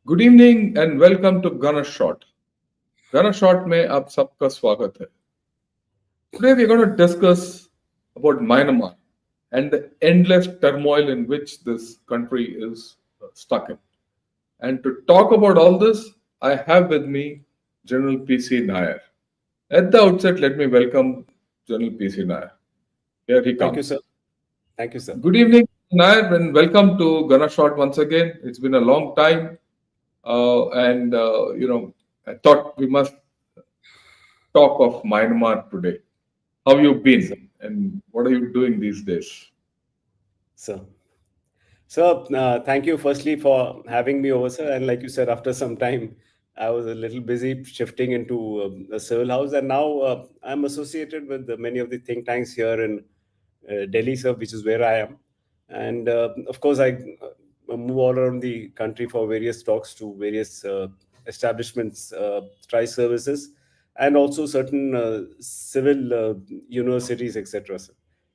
Good evening and welcome to Gunner Shot. Gunner Shot में आप सबका स्वागत है. Today we're going to discuss about Myanmar and the endless turmoil in which this country is stuck in. And to talk about all this, I have with me General PC Nair. At the outset, let me welcome General PC Nair. Here he Thank you, comes. sir. Thank you, sir. Good evening, Nair, and welcome to Gunner Shot once again. It's been a long time. I thought we must talk of Myanmar today. How you Sir. been, and what are you doing these days? Sir. So, thank you firstly for having me over, sir. And like you said, after some time, I was a little busy shifting into a civil house, and now I'm associated with many of the think tanks here in Delhi, sir, which is where I am. And of course, I move all around the country for various talks to various establishments, try services, and also certain civil universities, etc.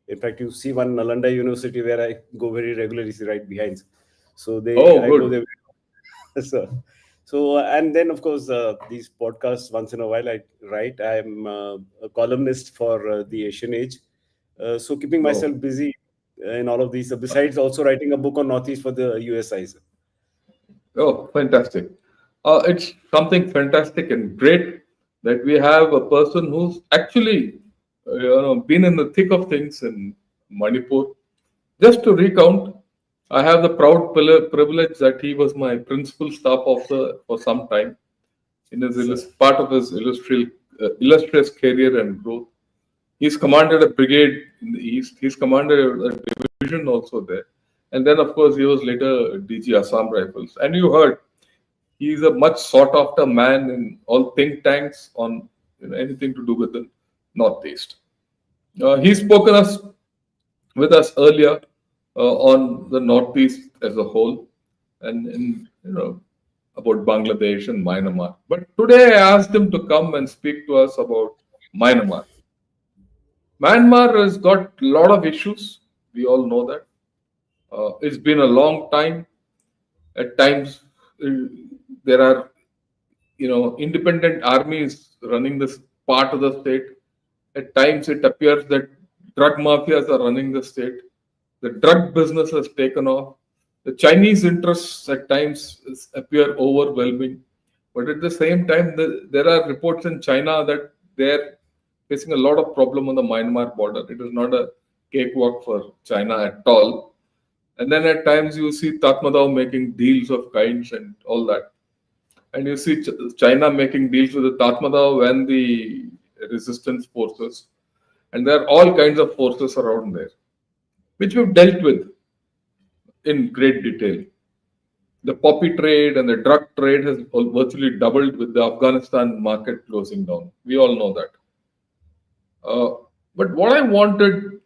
In fact, you see one Nalanda University where I go very regularly, right behind. So Oh, I go good. there. So, and then of course, these podcasts once in a while I write. I'm a columnist for the Asian Age. So keeping Oh, myself busy in all of these, besides also writing a book on Northeast for the USI. oh, fantastic. It's something fantastic and great that we have a person who's actually, been in the thick of things in Manipur. Just to recount, I have the proud privilege that he was my principal staff officer for some time in his So, part of his illustrious career and growth. He's commanded a brigade in the east. He's commanded a division also there. And then, of course, he was later DG Assam Rifles. And you heard, he's a much sought after man in all think tanks on anything to do with the Northeast. He's spoken with us earlier on the Northeast as a whole and about Bangladesh and Myanmar. But today I asked him to come and speak to us about Myanmar. Myanmar has got a lot of issues. We all know that. It's been a long time. At times, there are, independent armies running this part of the state. At times, it appears that drug mafias are running the state. The drug business has taken off. The Chinese interests at times appear overwhelming. But at the same time, there are reports in China that they're facing a lot of problem on the Myanmar border. It is not a cakewalk for China at all. And then at times you see Tatmadaw making deals of kinds and all that. And you see China making deals with the Tatmadaw and the resistance forces. And there are all kinds of forces around there, which we've dealt with in great detail. The poppy trade and the drug trade has virtually doubled with the Afghanistan market closing down. We all know that. But what I wanted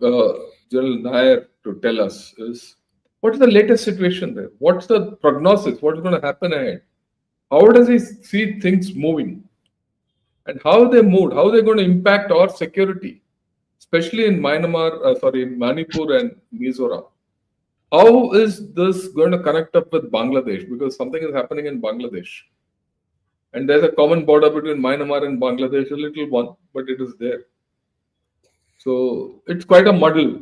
uh, General Nair to tell us is what is the latest situation there? What's the prognosis? What is going to happen ahead? How does he see things moving? And how they moved? How they're going to impact our security, especially in in Manipur and Mizoram? How is this going to connect up with Bangladesh? Because something is happening in Bangladesh. And there's a common border between Myanmar and Bangladesh, a little one, but it is there. So it's quite a muddle.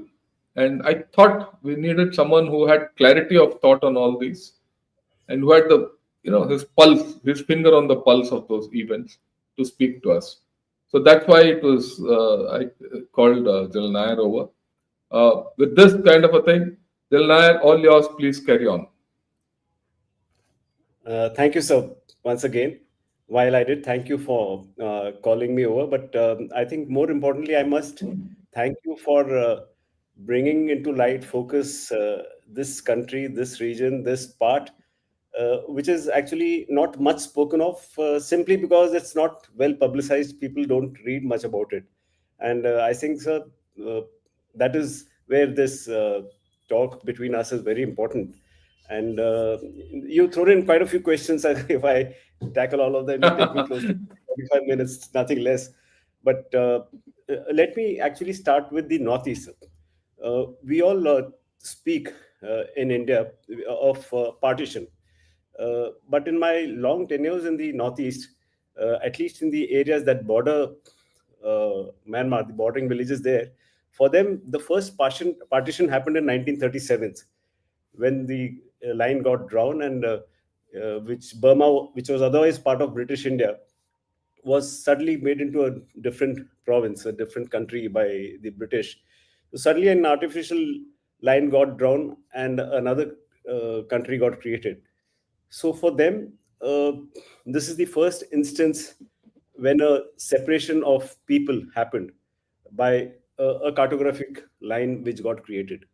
And I thought we needed someone who had clarity of thought on all these and who had his pulse, his finger on the pulse of those events to speak to us. So that's why I called General Nair over. With this kind of a thing, General Nair, all yours, please carry on. thank you, sir, once again. While I did thank you for calling me over, but I think more importantly, I must thank you for bringing into light focus this country, this region, this part, which is actually not much spoken of, simply because it's not well publicized. People don't read much about it, and I think, sir, uh, that is where this talk between us is very important. And you thrown in quite a few questions. If I tackle all of them, it will take me close to 45 minutes, nothing less. But let me actually start with the Northeast. We all speak in India of partition. But in my long tenures in the Northeast, at least in the areas that border Myanmar, the bordering villages there, for them, the first partition happened in 1937, when the line got drawn, and which Burma, which was otherwise part of British India, was suddenly made into a different province, a different country by the British. So suddenly, an artificial line got drawn, and another country got created. So for them, this is the first instance when a separation of people happened by a cartographic line which got created.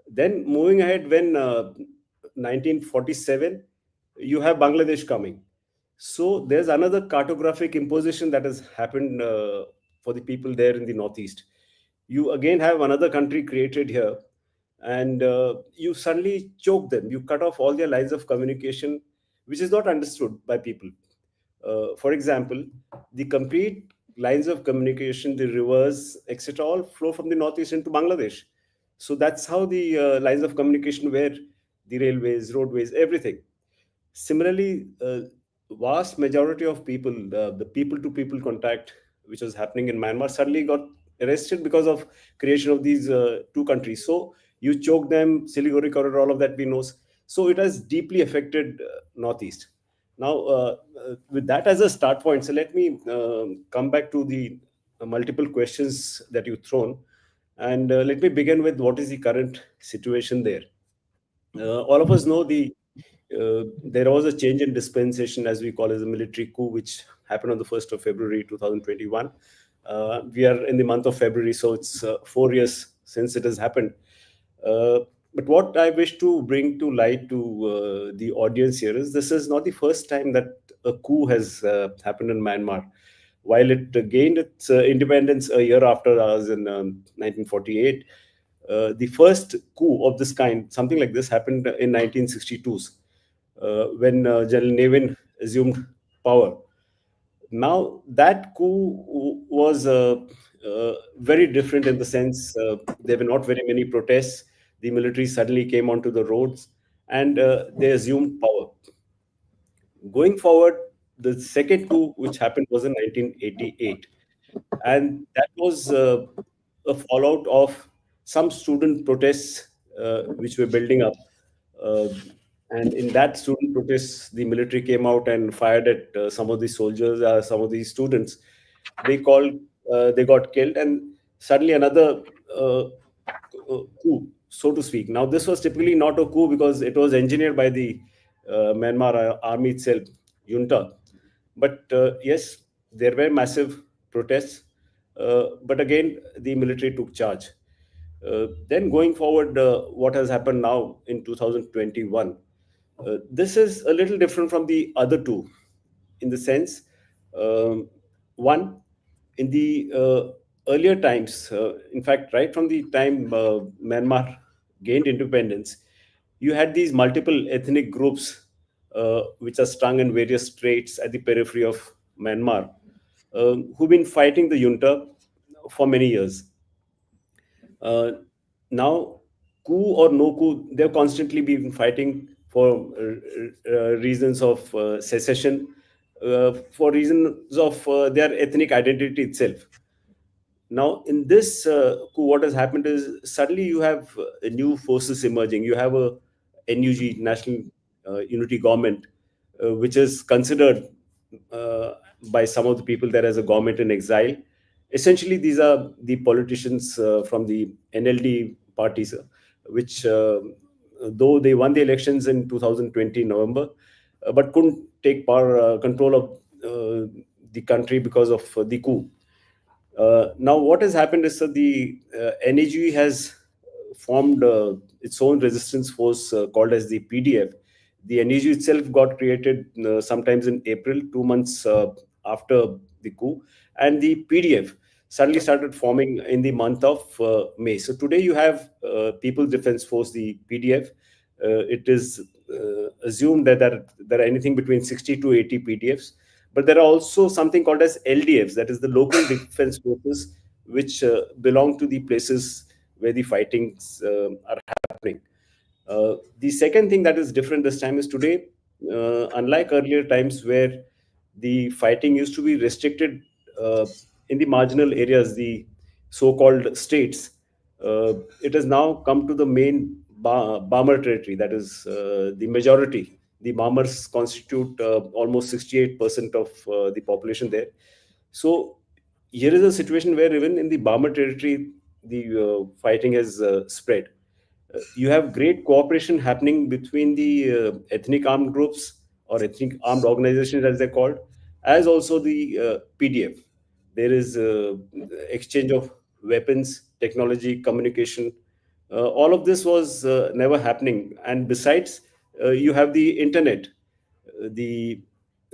Then moving ahead, when 1947, you have Bangladesh coming. So there's another cartographic imposition that has happened for the people there in the Northeast. You again have another country created here, and you suddenly choke them. You cut off all their lines of communication, which is not understood by people. For example, the complete lines of communication, the rivers, etc., all flow from the Northeast into Bangladesh. So that's how the lines of communication were, the railways, roadways, everything. Similarly, vast majority of people, the people-to-people contact which was happening in Myanmar, suddenly got arrested because of creation of these two countries. So you choke them, Siliguri corridor, all of that we know. So it has deeply affected Northeast. Now, with that as a start point, so let me come back to the multiple questions that you've thrown, and let me begin with what is the current situation there. All of us know there was a change in dispensation, as we call it, a military coup, which happened on the 1st of February 2021. We are in the month of February, so it's 4 years since it has happened. But what I wish to bring to light to the audience here is this is not the first time that a coup has happened in Myanmar. While it gained its independence a year after us in 1948, the first coup of this kind, something like this, happened in 1962, when General Nevin assumed power. Now, that coup was very different in the sense there were not very many protests. The military suddenly came onto the roads, and they assumed power. Going forward, the second coup, which happened, was in 1988. And that was a fallout of some student protests which were building up. Uh, and in that student protests, the military came out and fired at some of the soldiers, some of the students. They got killed, and suddenly another coup, so to speak. Now, this was typically not a coup because it was engineered by the Myanmar army itself, junta. But yes, there were massive protests. But again, the military took charge. Then going forward, what has happened now in 2021? This is a little different from the other two, in the sense, um, one, in the earlier times, in fact, right from the time Myanmar gained independence, you had these multiple ethnic groups which are strung in various states at the periphery of Myanmar, who've been fighting the junta for many years. Uh, Now, coup or no coup, they've constantly been fighting for reasons of secession, for reasons of their ethnic identity itself. Now, in this coup, what has happened is suddenly you have new forces emerging. You have a NUG, National Unity Government, which is considered uh, by some of the people there as a government in exile. Essentially, these are the politicians from the NLD parties, which, though they won the elections in 2020 November, but couldn't take power, control of the country because of the coup. Now, what has happened is that the NAG has formed its own resistance force called as the PDF. The NAG itself got created sometimes in April, 2 months after the coup, and the PDF suddenly started forming in the month of May. So today you have People's Defense Force, the PDF. It is assumed that there are anything between 60 to 80 PDFs, but there are also something called as LDFs, that is the local defense forces, which belong to the places where the fightings are happening. The second thing that is different this time is today unlike earlier times where the fighting used to be restricted uh, in the marginal areas, the so-called states, it has now come to the main Barmer territory, that is the majority. The Barmers constitute almost 68% of the population there. So here is a situation where even in the Barmer territory, the fighting has spread. You have great cooperation happening between the ethnic armed groups or ethnic armed organizations, as they're called, as also the PDF. There is exchange of weapons, technology, communication. All of this was never happening. And besides, you have the internet. The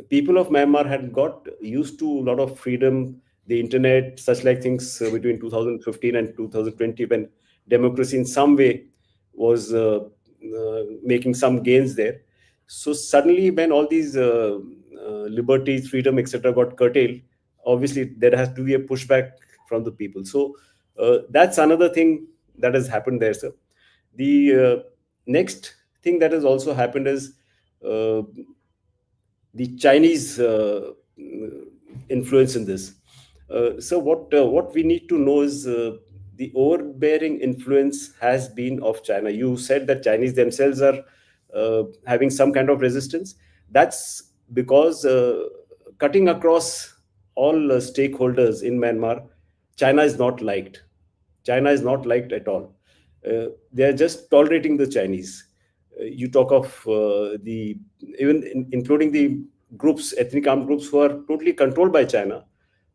people of Myanmar had got used to a lot of freedom, the internet, such like things between 2015 and 2020, when democracy in some way was making some gains there. So suddenly, when all these liberties, freedom, etc., got curtailed, obviously there has to be a pushback from the people. So that's another thing that has happened there, sir. The next thing that has also happened is uh, the Chinese influence in this. So what we need to know is the overbearing influence has been of China. You said that Chinese themselves are having some kind of resistance. That's because cutting across all stakeholders in Myanmar, China is not liked. China is not liked at all. They are just tolerating the Chinese. You talk of the even including the groups, ethnic armed groups who are totally controlled by China,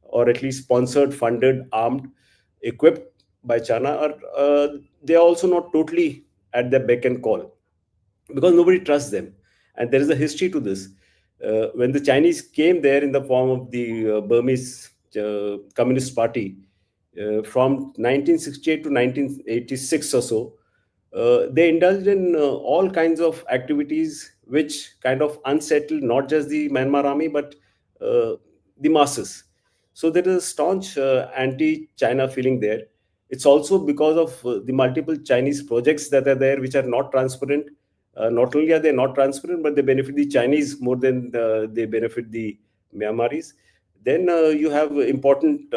or at least sponsored, funded, armed, equipped by China, are they are also not totally at their beck and call because nobody trusts them. And there is a history to this. When the Chinese came there in the form of the Burmese Communist Party from 1968 to 1986 or so, they indulged in all kinds of activities which kind of unsettled not just the Myanmar army but the masses. So there is a staunch anti-China feeling there. It's also because of the multiple Chinese projects that are there, which are not transparent. Not only are they not transparent, but they benefit the Chinese more than they benefit the Myanmaris. Then you have important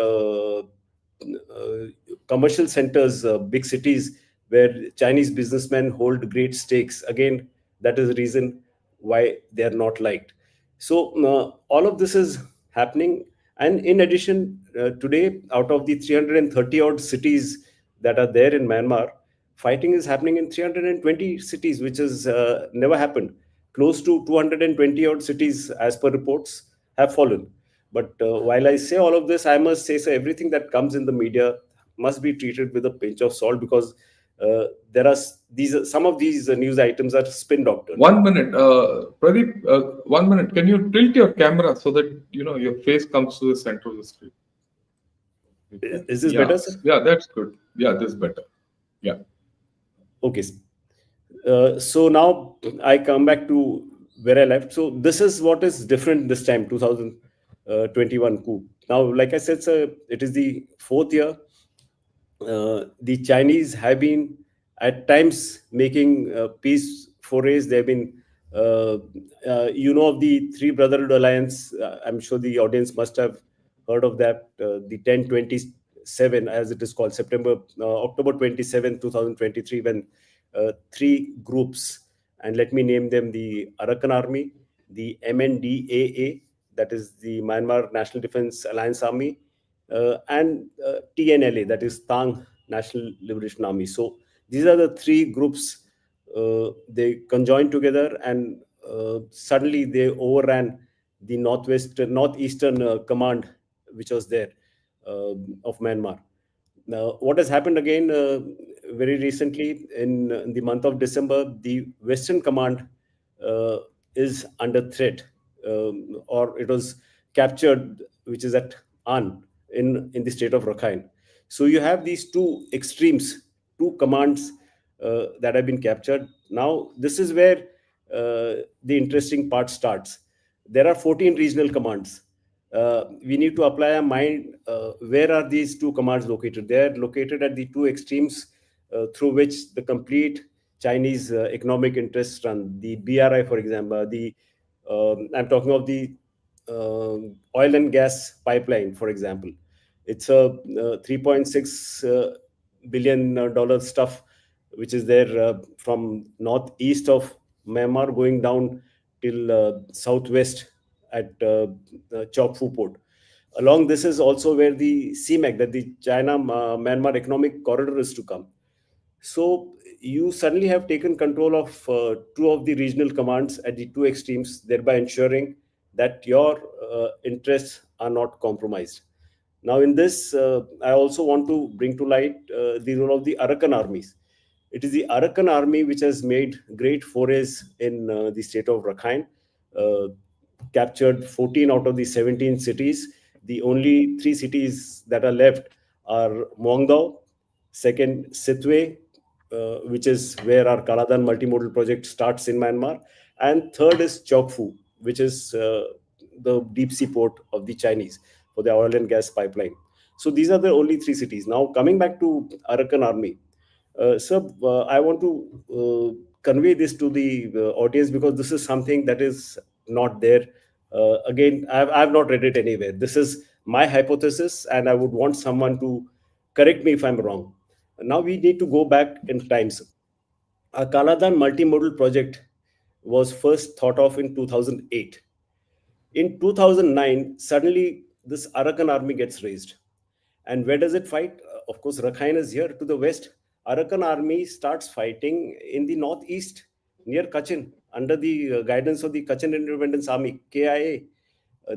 commercial centers, big cities where Chinese businessmen hold great stakes. Again, that is the reason why they are not liked. So all of this is happening. And in addition, today, out of the 330 odd cities that are there in Myanmar, fighting is happening in 320 cities, which has never happened. Close to 220 odd cities, as per reports, have fallen. But while I say all of this, I must say, so everything that comes in the media must be treated with a pinch of salt because there are these some of these news items are spin doctored. 1 minute, Pradeep. 1 minute. Can you tilt your camera so that your face comes to the center of the screen? Is this Yeah, better, sir? yeah, that's good. Yeah, this is better. Yeah. Okay. So now I come back to where I left. So this is what is different this time, 2021 coup. Now, like I said, sir, it is the fourth year. The Chinese have been at times making peace forays. They've been, of the Three Brotherhood Alliance. I'm sure the audience must have heard of that. The 1027, as it is called, October 27, 2023, when three groups, and let me name them: the Arakan Army, the MNDAA, that is the Myanmar National Defense Alliance Army, and TNLA, that is Tang National Liberation Army. So these are the three groups. They conjoined together, and suddenly they overran the northeastern command, which was there of Myanmar. Now, what has happened again very recently in the month of December, the Western Command uh, is under threat, or it was captured, which is at An in the state of Rakhine. So you have these two extremes, two commands that have been captured. Now, this is where the interesting part starts. There are 14 regional commands. We need to apply our mind where are these two commands located. They are located at the two extremes through which the complete Chinese economic interests run. The BRI, for example, I'm talking of the oil and gas pipeline, for example. It's a 3.6 billion dollar stuff, which is there from northeast of Myanmar going down till southwest at Chok Fu port. Along this is also where the CMEC, that the China Myanmar Economic Corridor, is to come. So you suddenly have taken control of two of the regional commands at the two extremes, thereby ensuring that your interests are not compromised. Now, in this, I also want to bring to light the role of the Arakan armies. It is the Arakan army which has made great forays in the state of Rakhine, uh, captured 14 out of the 17 cities. The only three cities that are left are Muangdaw, second Sitwe, which is where our Kaladan multimodal project starts in Myanmar, and third is Chokfu, which is the deep sea port of the Chinese for the oil and gas pipeline. So these are the only three cities. Now, coming back to Arakan army, sir, I want to convey this to the audience because this is something that is not there. Again, I've not read it anywhere. This is my hypothesis, and I would want someone to correct me if I'm wrong. Now we need to go back in time, sir. Our Kaladan multimodal project was first thought of in 2008. In 2009, suddenly this Arakan army gets raised. And where does it fight? Of course, Rakhine is here to the west. Arakan army starts fighting in the northeast near Kachin under the guidance of the Kachin Independence Army, KIA.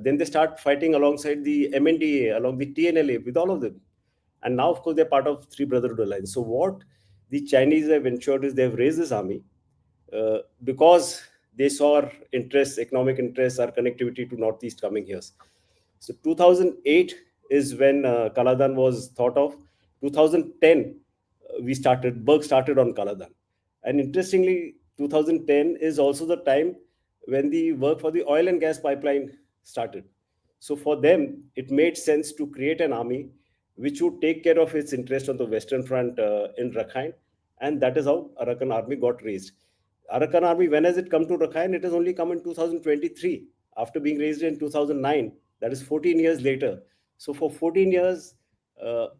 Then they start fighting alongside the MNDA, along the TNLA, with all of them. And now, of course, they're part of Three Brotherhood Alliance. So, what the Chinese have ensured is they've raised this army because they saw our interests, economic interests, our connectivity to Northeast coming here. So 2008 is when Kaladan was thought of. 2010, Berg started on Kaladan. And interestingly, 2010 is also the time when the work for the oil and gas pipeline started. So for them, it made sense to create an army which would take care of its interest on the Western Front in Rakhine. And that is how Arakan army got raised. Arakan army, when has it come to Rakhine? It has only come in 2023 after being raised in 2009. That is 14 years later. So for 14 years,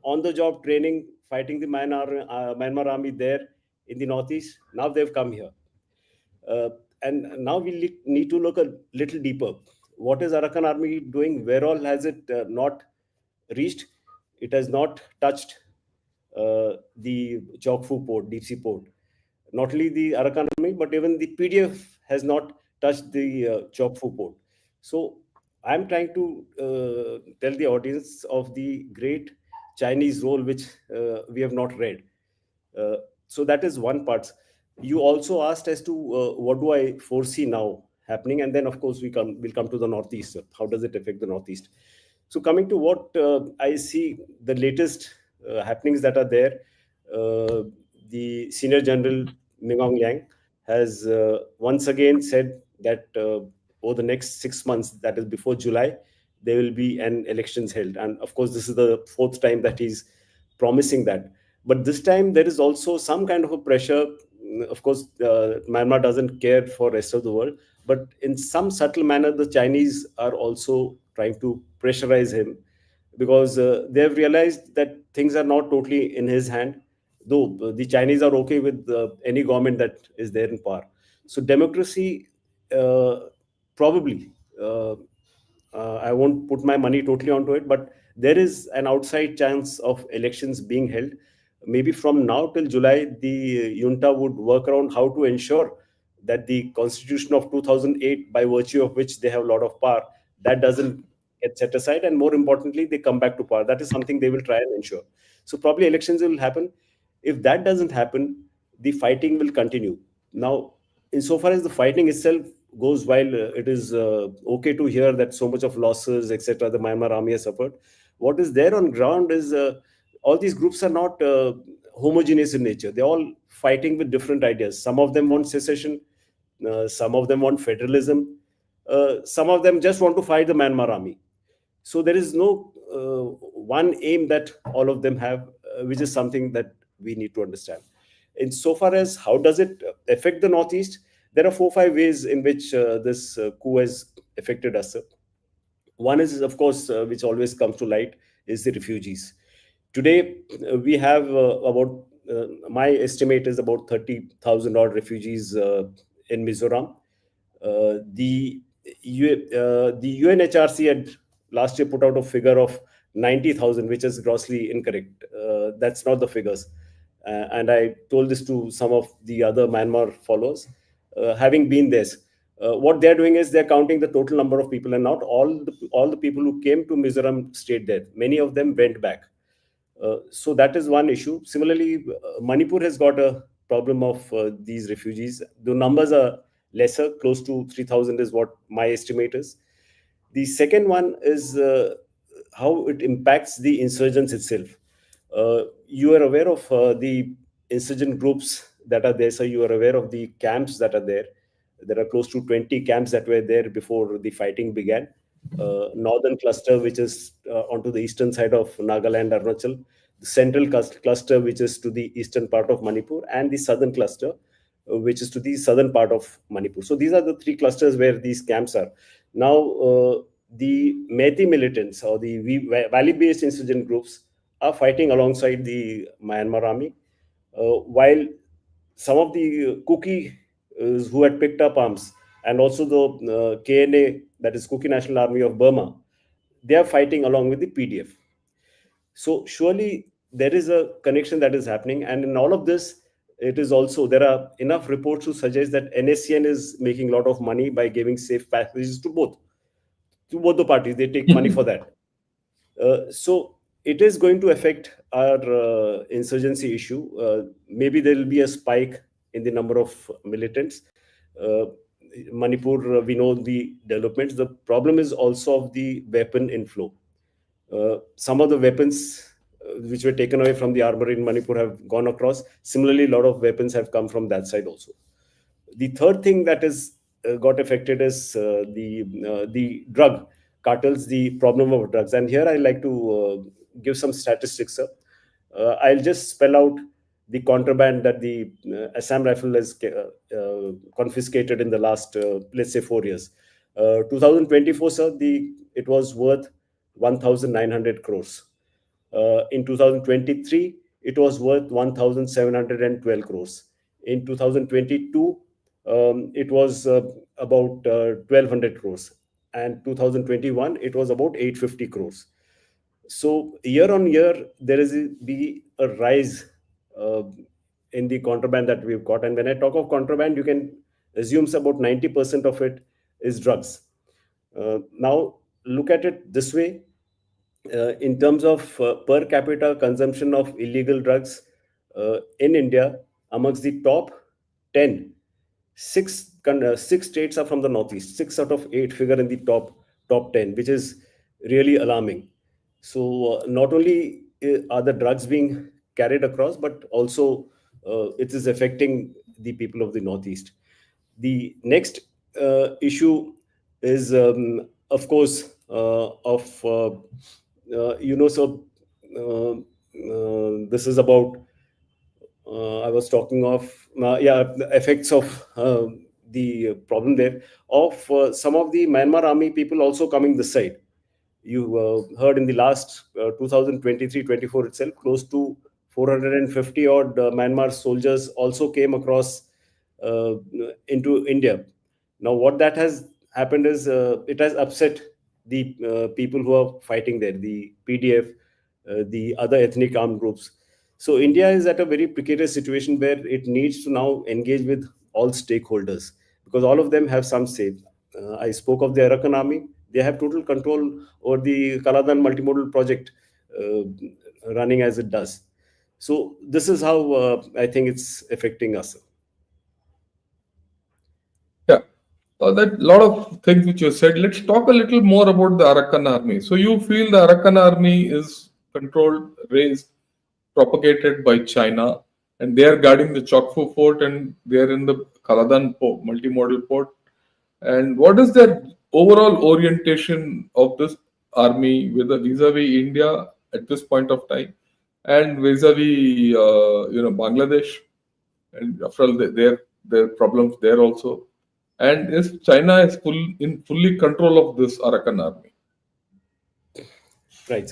on-the-job training, fighting the Myanmar army there in the northeast. Now they've come here. And now we need to look a little deeper. What is Arakan army doing? Where all has it not reached? It has not touched the Chokfu port, deep sea port. Not only the Arakan army, but even the PDF has not touched the Chokfu port. So I'm trying to tell the audience of the great Chinese role which we have not read. So that is one part. You also asked as to what do I foresee now happening, and then of course we'll come to the Northeast. How does it affect the Northeast? So coming to what I see, the latest happenings that are there, the Senior General Mingong Yang has once again said that over the next 6 months, that is before July, there will be an elections held. And of course, this is the fourth time that he's promising that. But this time there is also some kind of a pressure. Of course, Myanmar doesn't care for rest of the world, but in some subtle manner, the Chinese are also trying to pressurize him because they have realized that things are not totally in his hand, though the Chinese are okay with any government that is there in power. So democracy, probably, I won't put my money totally onto it, but there is an outside chance of elections being held. Maybe from now till July, the junta would work around how to ensure that the constitution of 2008, by virtue of which they have a lot of power, that doesn't get set aside. And more importantly, they come back to power. That is something they will try and ensure. So probably elections will happen. If that doesn't happen, the fighting will continue. Now, insofar as the fighting itself goes, while it is okay to hear that so much of losses, etc., the Myanmar army has suffered, what is there on ground is all these groups are not homogeneous in nature. They're all fighting with different ideas. Some of them want secession, some of them want federalism, some of them just want to fight the Myanmar army. So there is no one aim that all of them have, which is something that we need to understand. Insofar as how does it affect the Northeast, there are 4 or 5 ways in which this coup has affected us, sir. One is, of course, which always comes to light, is the refugees. Today, we have about, my estimate is about 30,000 odd refugees in Mizoram. The UNHRC had last year put out a figure of 90,000, which is grossly incorrect. That's not the figures. And I told this to some of the other Myanmar followers. Having been this, what they're doing is they're counting the total number of people, and not all the people who came to Mizoram stayed there. Many of them went back. So that is one issue. Similarly, Manipur has got a problem of these refugees. The numbers are lesser, close to 3,000 is what my estimate is. The second one is how it impacts the insurgents itself. You are aware of the insurgent groups that are there, so you are aware of the camps that are there. There are close to 20 camps that were there before the fighting began. Northern cluster, which is onto the eastern side of Nagaland, Arunachal, the central cluster, which is to the eastern part of Manipur, and the southern cluster, which is to the southern part of Manipur. So these are the three clusters where these camps are. Now, the Meitei militants or the valley-based insurgent groups are fighting alongside the Myanmar army, while some of the Kuki who had picked up arms, and also the KNA, that is Kuki National Army of Burma, they are fighting along with the PDF. So surely there is a connection that is happening, and in all of this, it is also, there are enough reports to suggest that NSCN is making a lot of money by giving safe passages to both the parties. They take money for that. So it is going to affect our insurgency issue. Maybe there will be a spike in the number of militants. Manipur, we know the developments. The problem is also of the weapon inflow. Some of the weapons which were taken away from the armory in Manipur have gone across. Similarly, a lot of weapons have come from that side also. The third thing that is got affected is the drug cartels, the problem of drugs. And here I like to give some statistics, sir. I'll just spell out the contraband that the Assam Rifle has confiscated in the last, let's say, 4 years. 2024, sir, it was worth 1,900 crores. In 2023, it was worth 1,712 crores. In 2022, it was about 1,200 crores. And 2021, it was about 850 crores. So year on year, there is be a rise in the contraband that we've got. And when I talk of contraband, you can assume about 90% of it is drugs. Now, look at it this way. In terms of per capita consumption of illegal drugs in India, amongst the top 10, six states are from the Northeast. 6 out of 8 figure in the top 10, which is really alarming. So not only are the drugs being carried across, but also it is affecting the people of the Northeast. The next issue is, of course, so this is about, I was talking of, the effects of the problem there of some of the Myanmar army people also coming this side. You heard in the last 2023-24 itself, close to 450 odd Myanmar soldiers also came across into India. Now, what that has happened is it has upset the people who are fighting there, the PDF, the other ethnic armed groups. So India is at a very precarious situation where it needs to now engage with all stakeholders, because all of them have some say. I spoke of the Arakan army. They have total control over the Kaladan multimodal project running as it does. So this is how I think it's affecting us. Yeah, that lot of things which you said. Let's talk a little more about the Arakan army. So you feel the Arakan army is controlled, raised, propagated by China, and they are guarding the Chokfu fort, and they are in the Kaladan port, multimodal port. And what is their overall orientation of this army with vis-a-vis India at this point of time, and vis-a-vis Bangladesh? and after all, their problems there also. And is China is fully control of this Arakan army. Right.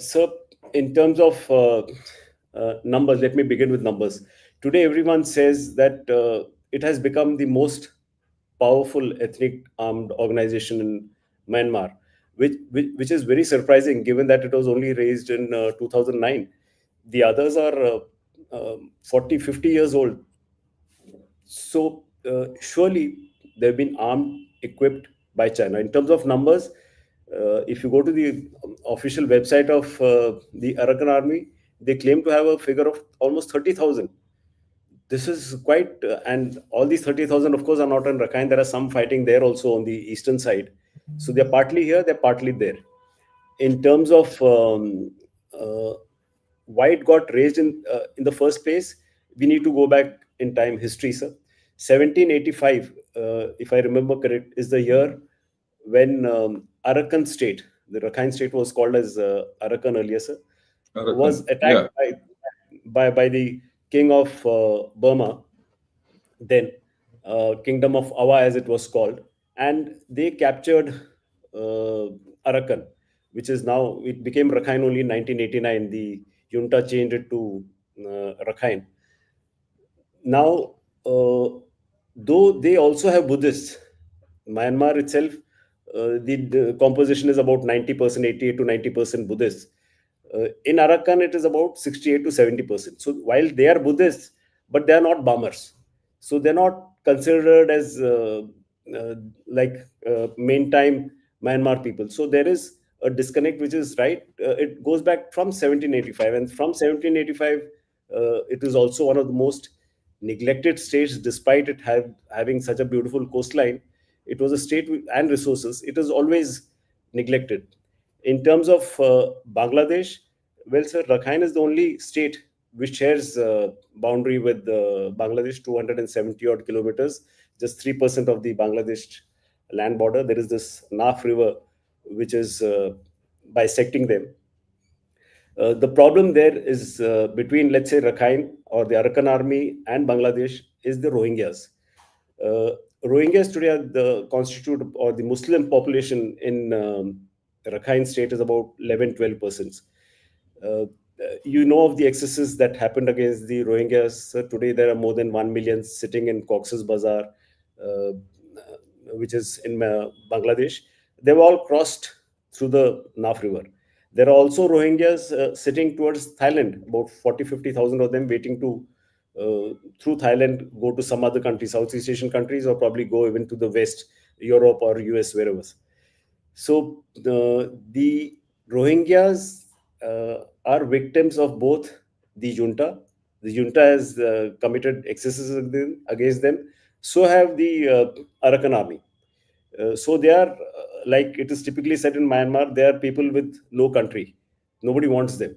So, in terms of numbers, let me begin with numbers. Today, everyone says that it has become the most powerful ethnic armed organization in Myanmar, which is very surprising given that it was only raised in 2009. The others are 40, 50 years old. So, surely they've been armed, equipped by China. In terms of numbers, if you go to the official website of the Arakan army, they claim to have a figure of almost 30,000. This is quite, and all these 30,000, of course, are not in Rakhine. There are some fighting there also on the eastern side. So they're partly here, they're partly there. In terms of uh, why it got raised in the first place, we need to go back in time history, sir. 1785, if I remember correct, is the year when Arakan state, the Rakhine state was called as Arakan earlier, sir, was Arakan, attacked yeah, by the king of Burma, then Kingdom of Awa as it was called, and they captured Arakan, which is now it became Rakhine only in 1989. The junta changed it to Rakhine. Now, though they also have Buddhists, Myanmar itself, the composition is about 90%, 88 to 90% Buddhists. In Arakan, it is about 68 to 70%. So while they are Buddhists, but they are not Burmers. So they're not considered as uh, like main time Myanmar people. So there is a disconnect, which is right. It goes back from 1785, and from 1785, it is also one of the most neglected states, despite it having such a beautiful coastline. It was a state and resources. It is always neglected. In terms of Bangladesh, well, sir, Rakhine is the only state which shares boundary with Bangladesh, 270 odd kilometers, just 3% of the Bangladesh land border. There is this Naf River, which is bisecting them. The problem there is between, let's say, Rakhine or the Arakan army and Bangladesh is the Rohingyas. Rohingyas today are the constitute or the Muslim population in Rakhine state is about 11, 12%. You know of the excesses that happened against the Rohingyas. Today, there are more than 1 million sitting in Cox's Bazar, uh, which is in Bangladesh. They've all crossed through the Naf River. There are also Rohingyas sitting towards Thailand, about 40, 50,000 of them waiting to, through Thailand, go to some other countries, Southeast Asian countries, or probably go even to the West, Europe or US, wherever. So the Rohingyas are victims of both the junta. The junta has committed excesses against them. So have the Arakan army. So they are, like it is typically said in Myanmar, they are people with no country. Nobody wants them.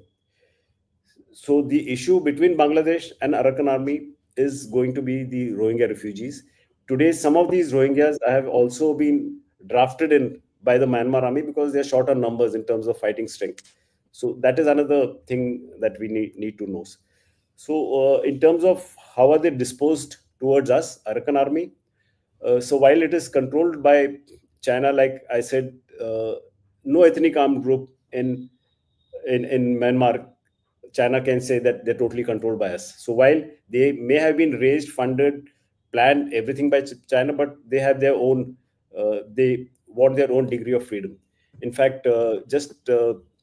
So the issue between Bangladesh and Arakan army is going to be the Rohingya refugees. Today, some of these Rohingyas have also been drafted in by the Myanmar army because they are short on numbers in terms of fighting strength. So that is another thing that we need to know. So in terms of how are they disposed towards us, Arakan army, so while it is controlled by China, like I said, no ethnic armed group in Myanmar, China can say that they're totally controlled by us. So while they may have been raised, funded, planned everything by China, but they have their own, they want their own degree of freedom. In fact, just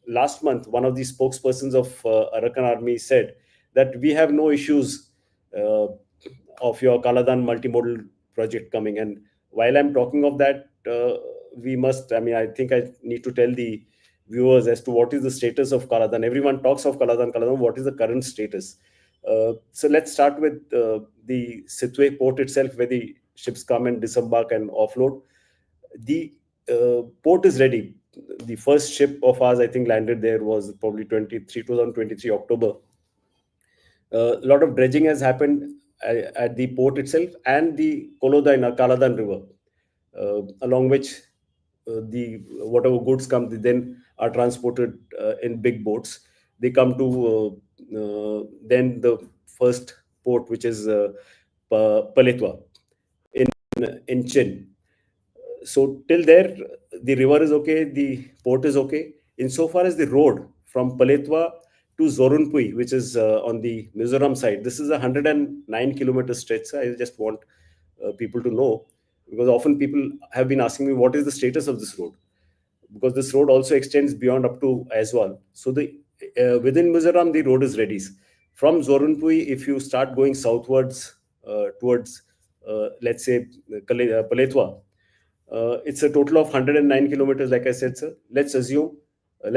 last month, one of the spokespersons of Arakan Army said that we have no issues uh, of your Kaladan multimodal project coming. And while I'm talking of that, we must, I mean, I think I need to tell the viewers as to what is the status of Kaladan. Everyone talks of Kaladan. What is the current status? So let's start with the Sitwe port itself, where the ships come and disembark and offload. The port is ready. The first ship of ours, I think, landed there was probably 2023 October. A lot of dredging has happened at the port itself and the Kaladan River, along which the whatever goods come, they then are transported in big boats. They come to then the first port, which is Paletwa in Chin. So till there, the river is okay, the port is okay. Insofar as the road from Paletwa to Zorunpui, which is on the Mizoram side, this is a 109-kilometer stretch. I just want people to know, because often people have been asking me what is the status of this road, because this road also extends beyond up to Aizawl. So the within Mizoram, the road is ready. From Zorunpui, if you start going southwards towards, let's say, Paletwa, it's a total of 109 kilometers, like I said, sir. Let's assume,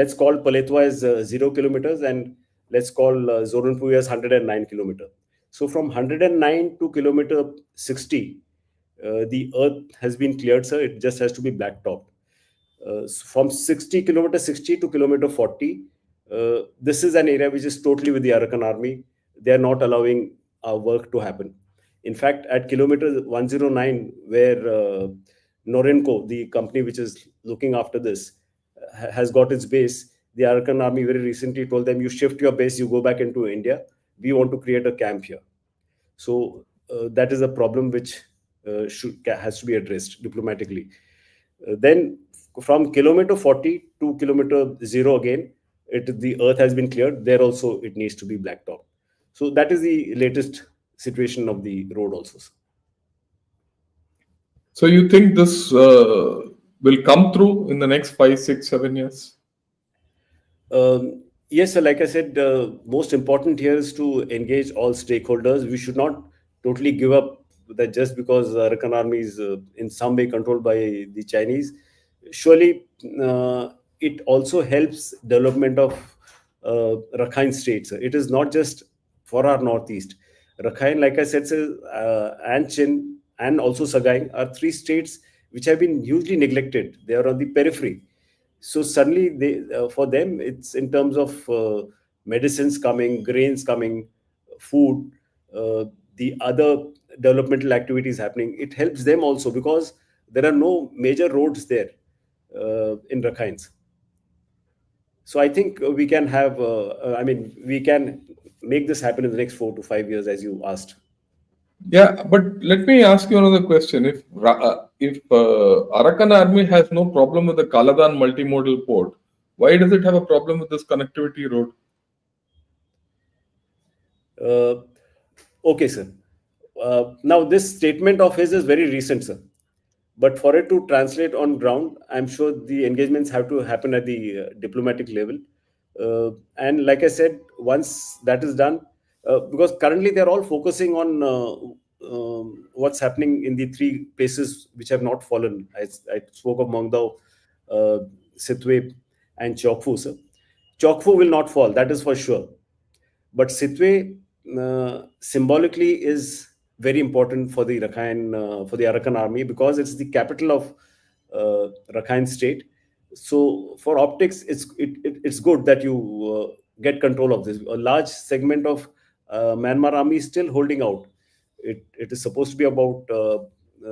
let's call Paletwa as 0 kilometers, and let's call Zorunpui as 109 kilometers. So from 109 to kilometer 60, the earth has been cleared, sir. It just has to be blacktopped. From 60 to kilometer 40, this is an area which is totally with the Arakan army. They are not allowing our work to happen. In fact, at kilometer 109, where Norenco, the company which is looking after this, has got its base, the Arakan army very recently told them, you shift your base, you go back into India. We want to create a camp here. So that is a problem which has to be addressed diplomatically. Then from kilometer 40 to kilometer 0 again, the earth has been cleared. There also it needs to be blacktop. So that is the latest situation of the road also. So you think this will come through in the next 5, 6, 7 years? Yes, sir. Like I said, most important here is to engage all stakeholders. We should not totally give up that just because the Arakan army is in some way controlled by the Chinese. Surely, it also helps development of Rakhine states. It is not just for our northeast. Rakhine, like I said, sir, and Chin and also Sagaing are three states which have been hugely neglected. They are on the periphery. So suddenly, for them, it's in terms of medicines coming, grains coming, food, the other developmental activities happening. It helps them also because there are no major roads there in Rakhine. So I think we can have, we can make this happen in the next 4 to 5 years, as you asked. Yeah, but let me ask you another question. If Arakan army has no problem with the Kaladan multimodal port, why does it have a problem with this connectivity road? Okay, sir. Now, this statement of his is very recent, sir. But for it to translate on ground, I'm sure the engagements have to happen at the diplomatic level. And like I said, once that is done, because currently they're all focusing on what's happening in the three places which have not fallen. I spoke of Mongdaw, Sitwe, and Chokfu, sir. Chokfu will not fall, that is for sure. But Sitwe symbolically is very important for the Rakhine, for the Arakan army, because it's the capital of Rakhine state. So for optics, it's good that you get control of this. A large segment of Myanmar army is still holding out. It is supposed to be about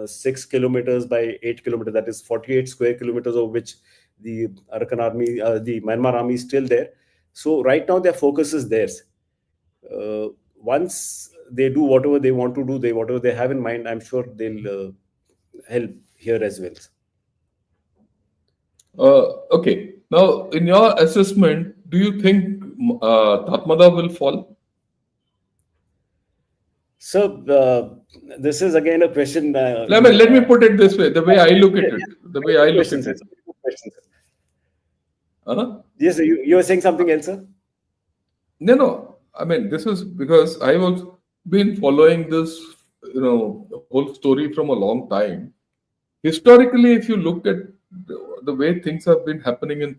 6 kilometers by 8 kilometers. That is 48 square kilometers, of which the Arakan army, the Myanmar army is still there. So right now their focus is theirs. Once they do whatever they want to do, whatever they have in mind, I'm sure they'll help here as well. Okay. Now, in your assessment, do you think Tatmadaw will fall? So this is again a question. Let me put it this way: the way I look at it, the way I look at it. Yes, you were saying something else, sir? No. I mean, this is because I was been following this, whole story from a long time. Historically, if you look at the way things have been happening in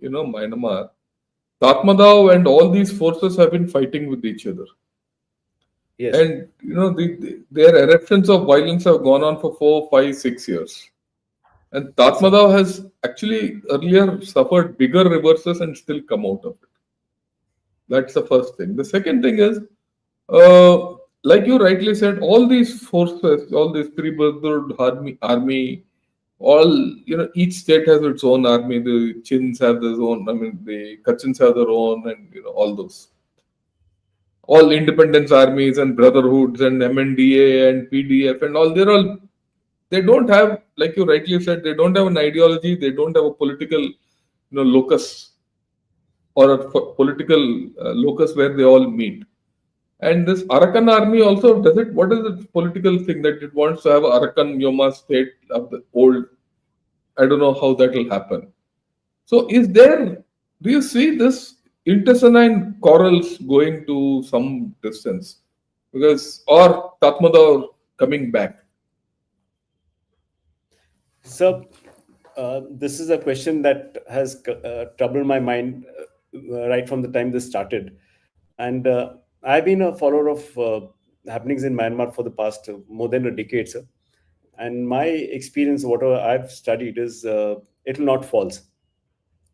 Myanmar, Tatmadaw and all these forces have been fighting with each other. Yes. And their eruptions of violence have gone on for 4, 5, 6 years. And Tatmadaw has actually earlier suffered bigger reverses and still come out of it. That's the first thing. The second thing is, like you rightly said, all these forces, all these three-brotherhood army, each state has its own army. The Chins have their own. The Kachins have their own, and all those. all independence armies and brotherhoods and MNDA and PDF and all, they don't have, like you rightly said, they don't have an ideology, they don't have a political, locus or a political locus where they all meet. And this Arakan army also does it. What is the political thing that it wants to have Arakan Yoma state of the old? I don't know how that will happen. So, do you see this intestine quarrels going to some distance? Or Tatmadaw coming back? So, this is a question that has troubled my mind right from the time this started. And I've been a follower of happenings in Myanmar for the past more than a decade, sir. And my experience, whatever I've studied, is it will not false.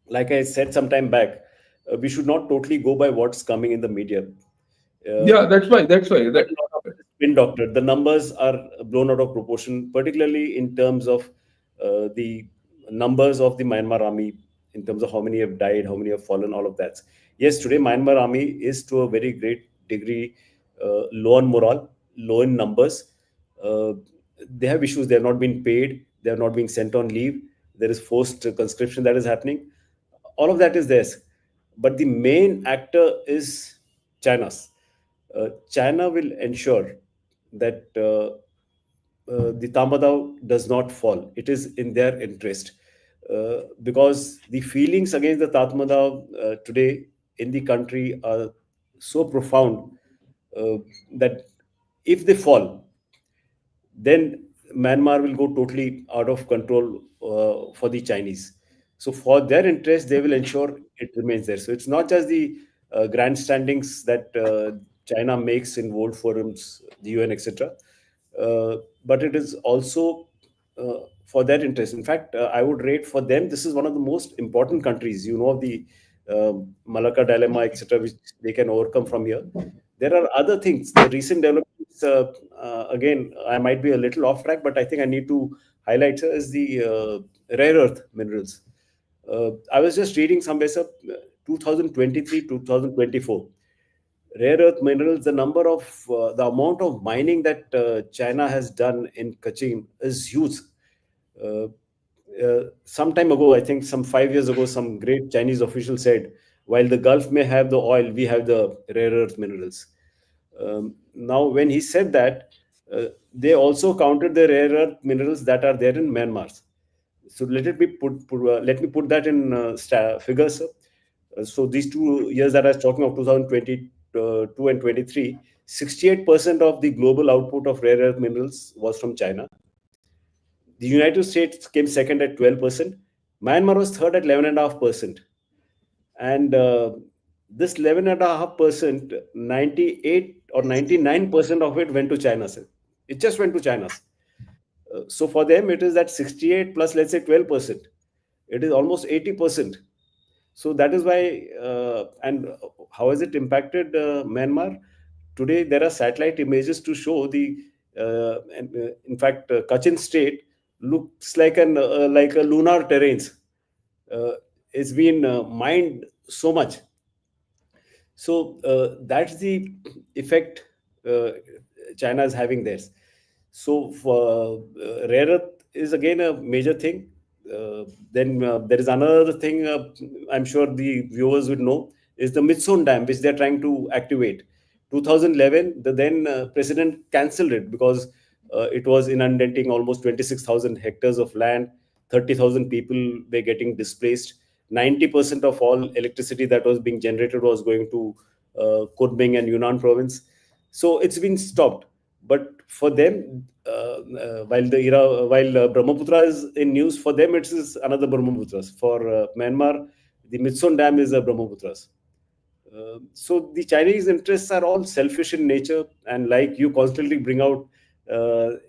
Like I said some time back, we should not totally go by what's coming in the media. Yeah, that's why. That's why. Quite a lot of it is spin doctored. The numbers are blown out of proportion, particularly in terms of the numbers of the Myanmar army, in terms of how many have died, how many have fallen, all of that. Yes, today Myanmar army is to a very great degree low on morale, low in numbers. Uh, they have issues. They have not been paid. They are not being sent on leave. There is forced conscription that is happening. All of that is there, but the main actor is China's. China will ensure that the Tatmadaw does not fall. It is in their interest, because the feelings against the Tatmadaw today in the country are so profound uh, that if they fall, then Myanmar will go totally out of control for the Chinese. So, for their interest, they will ensure it remains there. So, it's not just the grandstandings that China makes in world forums, the UN, etc., but it is also for their interest. In fact, I would rate for them, this is one of the most important countries. You know, the Malacca dilemma, etc., which they can overcome from here. There are other things. The recent developments, again, I might be a little off track, but I think I need to highlight, sir, is the rare earth minerals. I was just reading somewhere, sir, 2023, 2024. Rare earth minerals, the amount of mining that China has done in Kachin is huge. Uh, some time ago, I think some 5 years ago, some great Chinese official said, while the Gulf may have the oil, we have the rare earth minerals. Now, when he said that, they also counted the rare earth minerals that are there in Myanmar. So let me put that in figures. So these 2 years that I was talking of, 2022 and 23, 68% of the global output of rare earth minerals was from China. The United States came second at 12%. Myanmar was third at 11.5%. And this 11.5%, 98 or 99% of it went to China, sir. It just went to China. So for them, it is that 68 plus, let's say, 12%. It is almost 80%. So that is why, and how has it impacted Myanmar? Today, there are satellite images to show in fact, Kachin state looks like like a lunar terrains. Uh, it's been mined so much. So that's the effect China is having there. So for rare earth is again a major thing. Then there is another thing I'm sure the viewers would know is the Mitsun Dam, which they're trying to activate. 2011, the then president cancelled it because it was inundating almost 26,000 hectares of land. 30,000 people were getting displaced. 90% of all electricity that was being generated was going to Kunming and Yunnan province. So it's been stopped. But for them, while Brahmaputra is in news, for them it is another Brahmaputra. For Myanmar, the Mitsun Dam is a Brahmaputra. So the Chinese interests are all selfish in nature, and like you constantly bring out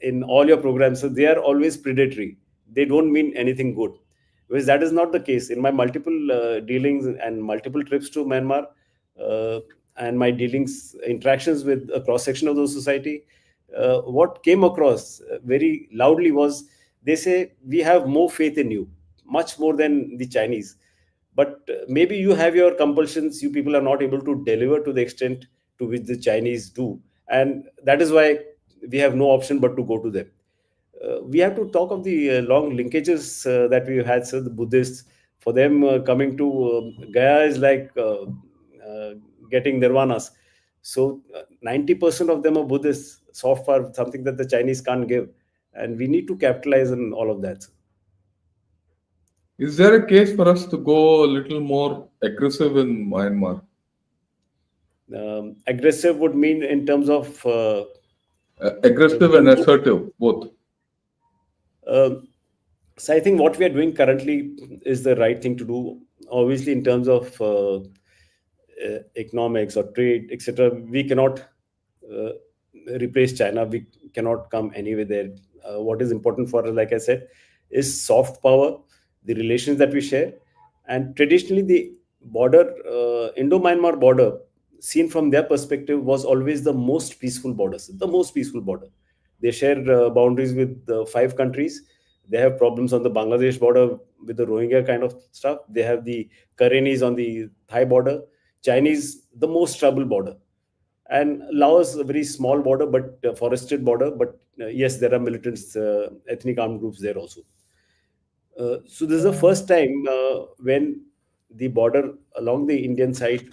in all your programs, so they are always predatory. They don't mean anything good, because that is not the case. In my multiple dealings and multiple trips to Myanmar, uh, and my interactions with a cross section of the society, what came across very loudly was they say we have more faith in you, much more than the Chinese, but maybe you have your compulsions. You people are not able to deliver to the extent to which the Chinese do. And that is why we have no option but to go to them. We have to talk of the long linkages that we had. So the Buddhists, for them, coming to Gaya is like getting nirvanas. So 90% of them are Buddhists, soft power, something that the Chinese can't give. And we need to capitalize on all of that. Is there a case for us to go a little more aggressive in Myanmar? Aggressive would mean in terms of Aggressive and assertive, both. So I think what we are doing currently is the right thing to do. Obviously, in terms of economics or trade, etc., we cannot uh, replace China. We cannot come anywhere there. What is important for us, like I said, is soft power, the relations that we share, and traditionally the border, Indo-Myanmar border, seen from their perspective, was always the most peaceful borders, the most peaceful border. They share boundaries with 5 countries. They have problems on the Bangladesh border with the Rohingya kind of stuff. They have the Karenis on the Thai border. Chinese, the most troubled border. And Laos, a very small border, but forested border. But yes, there are militants, ethnic armed groups there also. So this is the first time when the border along the Indian side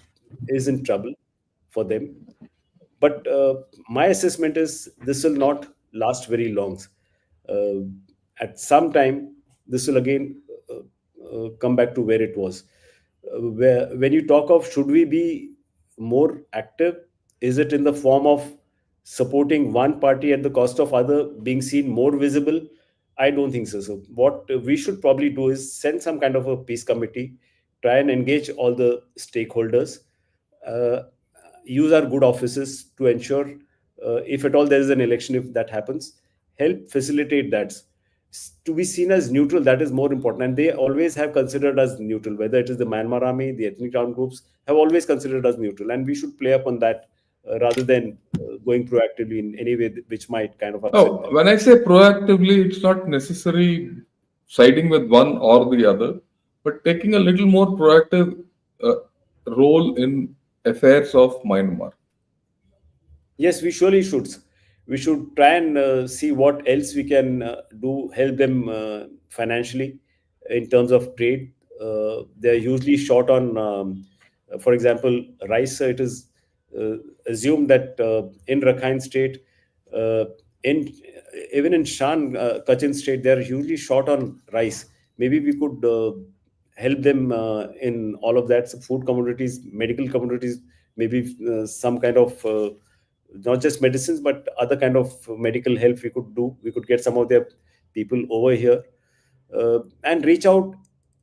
is in trouble for them. But my assessment is this will not last very long. Uh, at some time, this will again come back to where it was. When you talk of should we be more active, is it in the form of supporting one party at the cost of other, being seen more visible? I don't think so. So what we should probably do is send some kind of a peace committee, try and engage all the stakeholders, uh, use our good offices to ensure, if at all there is an election, if that happens, help facilitate that. To be seen as neutral, that is more important. And they always have considered us neutral, whether it is the Myanmar army, the ethnic armed groups have always considered us neutral. And we should play up on that rather than going proactively in any way which might kind of upset No, them. when I say proactively, it's not necessary siding with one or the other, but taking a little more proactive uh, role in affairs of Myanmar. Yes, we surely should. We should try and see what else we can do, help them financially in terms of trade. They're usually short on, for example, rice. It is uh, assumed that in Rakhine State, uh, in even in Kachin State, they're usually short on rice. Maybe we could help them in all of that. So food commodities, medical commodities, maybe some kind of not just medicines but other kind of medical help we could do. We could get some of their people over here and reach out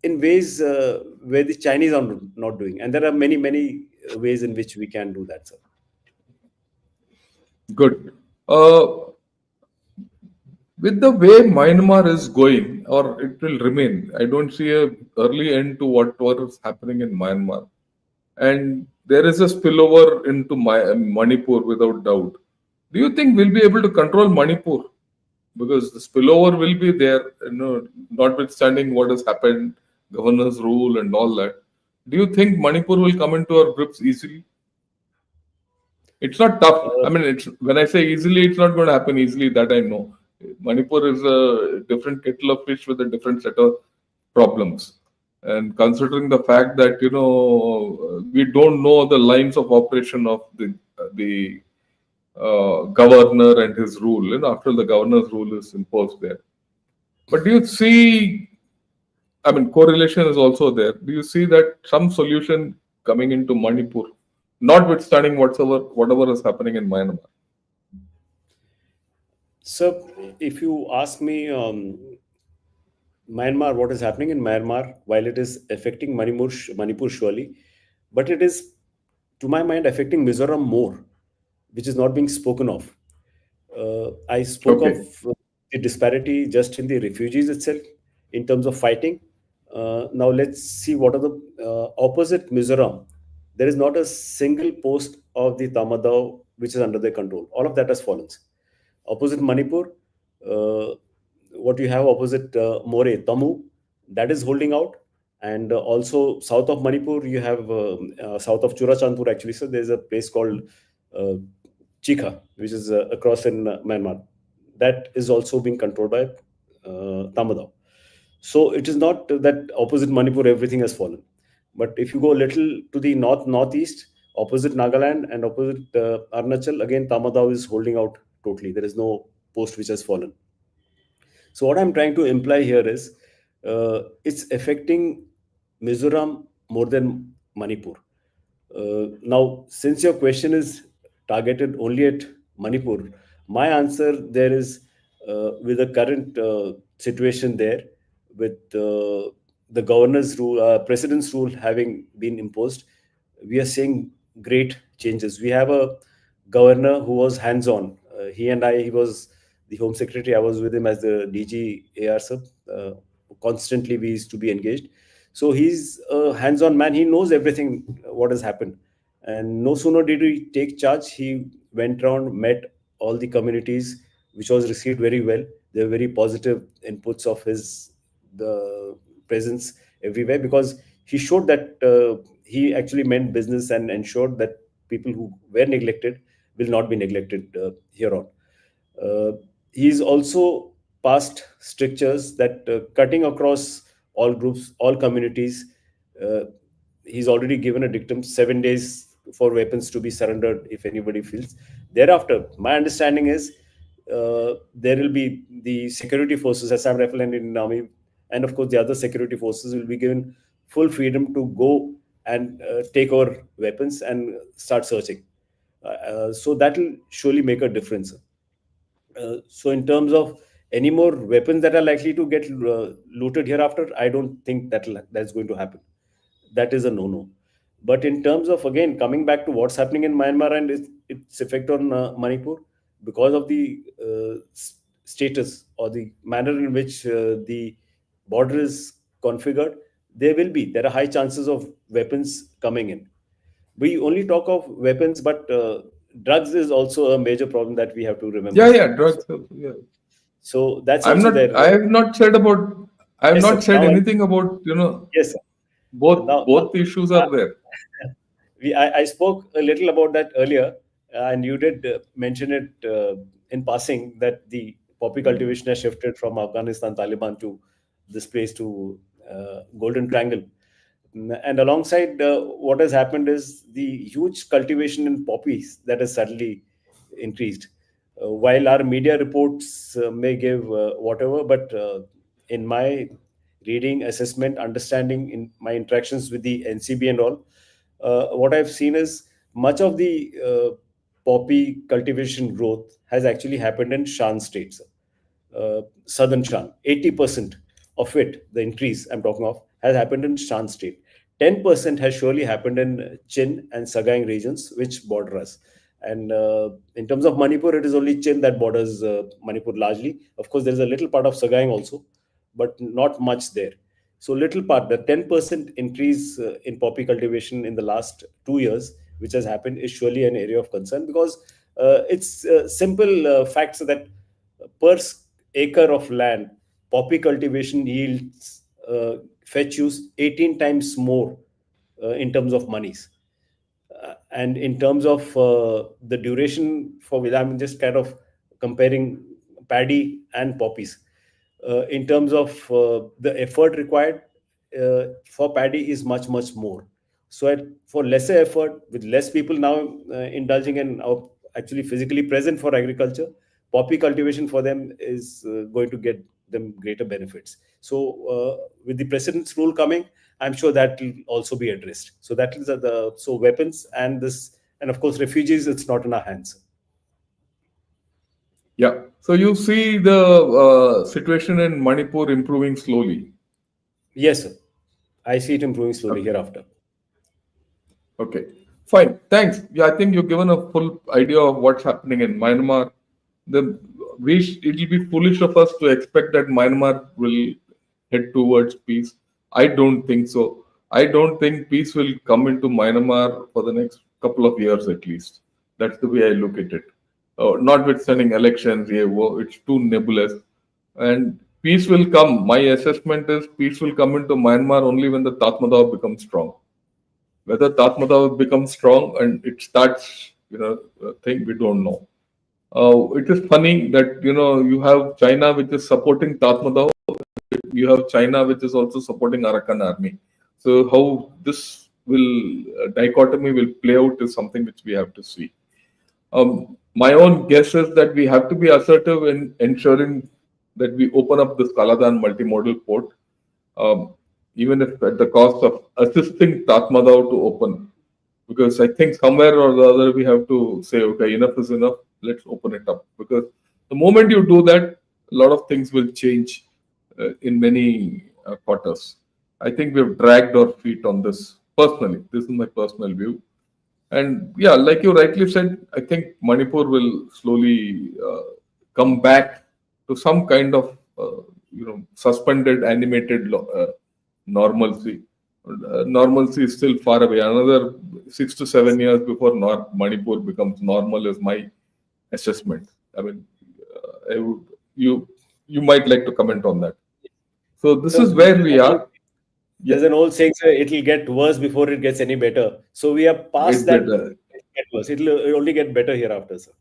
in ways where the Chinese are not doing, and there are many ways in which we can do that, sir. Good. Uh, with the way Myanmar is going, or it will remain, I don't see a early end to what is happening in Myanmar. And there is a spillover into Manipur without doubt. Do you think we'll be able to control Manipur? Because the spillover will be there, notwithstanding what has happened, governor's rule and all that. Do you think Manipur will come into our grips easily? It's not tough. Uh, I mean, it's when I say easily, it's not going to happen easily. That I know. Manipur is a different kettle of fish with a different set of problems. And considering the fact that we don't know the lines of operation of the governor and his rule, after the governor's rule is imposed there. But do you see? I mean, correlation is also there. Do you see that some solution coming into Manipur, notwithstanding whatever is happening in Myanmar? so if you ask me, Myanmar, what is happening in Myanmar, while it is affecting Manipur surely, but it is, to my mind, affecting Mizoram more, which is not being spoken of. I spoke of Okay. the disparity just in the refugees itself in terms of fighting. Now let's see what are the opposite Mizoram. There is not a single post of the Tatmadaw which is under their control. All of that has fallen. Opposite Manipur, uh, what you have opposite More, Tamu, that is holding out. And also south of Manipur, you have south of Churachandpur actually. So there's a place called uh, Chikha, which is across in Myanmar. That is also being controlled by Tatmadaw. So it is not that opposite Manipur everything has fallen, but if you go a little to the northeast, opposite Nagaland and opposite Arunachal, again Tatmadaw is holding out totally. There is no post which has fallen. So what I'm trying to imply here is it's affecting Mizoram more than Manipur. Now, since your question is targeted only at Manipur, my answer there is with the current situation there, with the governor's rule, president's rule having been imposed, we are seeing great changes. We have a governor who was hands-on. He was the Home Secretary. I was with him as the DG AR sub. Constantly, we used to be engaged. So he's a hands-on man. He knows everything what has happened. And no sooner did he take charge, he went around, met all the communities, which was received very well. There were very positive inputs of his the presence everywhere, because he showed that he actually meant business and ensured that people who were neglected will not be neglected here on. Uh, he's also passed strictures that cutting across all groups, all communities. Uh, he's already given a dictum 7 days for weapons to be surrendered if anybody feels. Thereafter, my understanding is there will be the security forces, Assam Rifle and Indian Army, and of course the other security forces will be given full freedom to go and take over weapons and start searching. So that will surely make a difference. So in terms of any more weapons that are likely to get looted hereafter, I don't think that's going to happen. That is a no-no. But in terms of, again, coming back to what's happening in Myanmar and its effect on Manipur, because of the status or the manner in which the border is configured, there are high chances of weapons coming in. We only talk of weapons, but drugs is also a major problem that we have to remember. Yeah, drugs. Yeah. So that's I'm also not. there. I have not said about. I have Yes, not sir. said anything about. Yes, sir. Both issues Uh, are there. I spoke a little about that earlier, and you did mention it in passing that the poppy cultivation has shifted from Afghanistan Taliban to this place to Golden Triangle. And alongside what has happened is the huge cultivation in poppies that has suddenly increased. While our media reports may give whatever, but in my reading, assessment, understanding, in my interactions with the NCB and all, what I've seen is much of the poppy cultivation growth has actually happened in Shan states, southern Shan. 80% of it, the increase I'm talking of, has happened in Shan state. 10% has surely happened in Chin and Sagaing regions, which border us. And in terms of Manipur, it is only Chin that borders Manipur largely. Of course, there is a little part of Sagaing also, but not much there. So little part, the 10% increase in poppy cultivation in the last 2 years, which has happened, is surely an area of concern, because it's simple facts that per acre of land, poppy cultivation yields fetch you 18 times more in terms of monies. And in terms of the duration for which I'm just kind of comparing paddy and poppies. In terms of the effort required for paddy is much, much more. So for lesser effort, with less people now indulging in actually physically present for agriculture, poppy cultivation for them is going to get them greater benefits. So with the president's rule coming, I'm sure that will also be addressed. So that is so weapons and this, and of course refugees, it's not in our hands. Yeah. So you see the situation in Manipur improving slowly. Yes, sir. I see it improving slowly Okay. hereafter. Okay. Fine. Thanks. Yeah, I think you've given a full idea of what's happening in Myanmar. It'll be foolish of us to expect that Myanmar will head towards peace. I don't think so. I don't think peace will come into Myanmar for the next couple of years at least. That's the way I look at it. Notwithstanding elections, yeah, it's too nebulous. And peace will come. My assessment is peace will come into Myanmar only when the Tatmadaw becomes strong. Whether Tatmadaw becomes strong and it starts thing, we don't know. It is funny that you have China which is supporting Tatmadaw, you have China which is also supporting Arakan army. So how this dichotomy will play out is something which we have to see. My own guess is that we have to be assertive in ensuring that we open up this Kaladan multimodal port, even if at the cost of assisting Tatmadaw to open. Because I think somewhere or the other we have to say, okay, enough is enough, let's open it up. Because the moment you do that, a lot of things will change in many quarters. I think we've dragged our feet on this personally. This is my personal view. And yeah, like you rightly said, I think Manipur will slowly come back to some kind of suspended animated normalcy. Normalcy is still far away. Another 6 to 7 years before Manipur becomes normal is my assessment. I mean, you might like to comment on that. So this is where we are. There's an old saying, sir, it'll get worse before it gets any better. So we are past that. It'll get worse. It'll only get better hereafter, sir.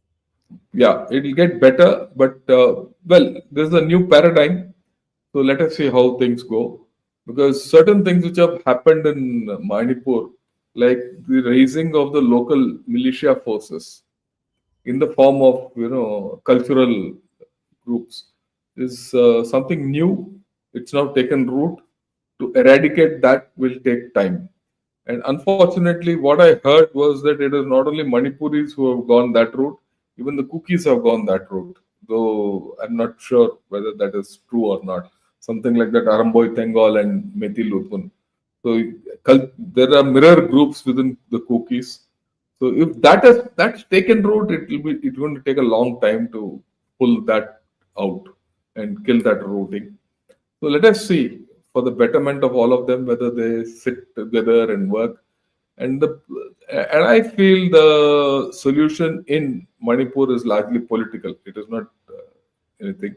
Yeah, it'll get better, but there's a new paradigm. So let us see how things go. Because certain things which have happened in Manipur, like the raising of the local militia forces in the form of cultural groups, is something new. It's now taken root. To eradicate that will take time. And unfortunately, what I heard was that it is not only Manipuris who have gone that route, even the Kukis have gone that route. Though I'm not sure whether that is true or not. Something like that, Aramboy Tengal and Methi Lutun. So there are mirror groups within the Kukis. So if that's taken root, it's going to take a long time to pull that out and kill that rooting. So let us see, for the betterment of all of them, whether they sit together and work. And I feel the solution in Manipur is largely political. It is not anything.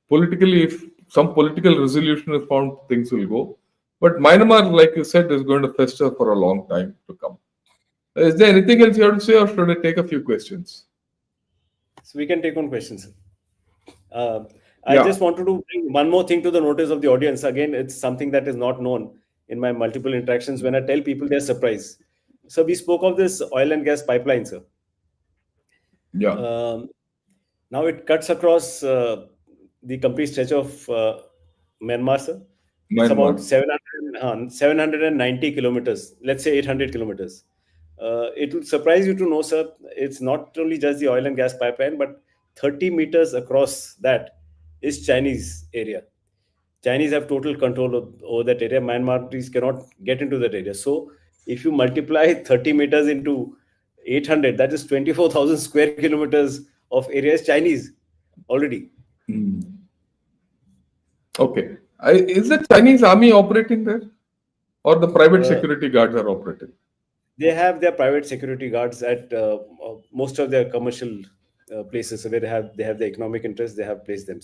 Politically, if some political resolution is found, things will go. But Myanmar, like you said, is going to fester for a long time to come. Is there anything else you have to say, or should I take a few questions? So we can take on questions. I just wanted to bring one more thing to the notice of the audience. Again, it's something that is not known in my multiple interactions. When I tell people, they're surprised. So we spoke of this oil and gas pipeline, sir. Yeah. Now it cuts across the complete stretch of Myanmar, sir. It's about 790 kilometers, let's say 800 kilometers. It will surprise you to know, sir, it's not only just the oil and gas pipeline, but 30 meters across that is Chinese area. Chinese have total control over that area. Myanmaris cannot get into that area. So if you multiply 30 meters into 800, that is 24,000 square kilometers of area is Chinese already. Okay. Is the Chinese army operating there? Or the private security guards are operating? They have their private security guards at most of their commercial places. So they have the economic interests, they have placed them.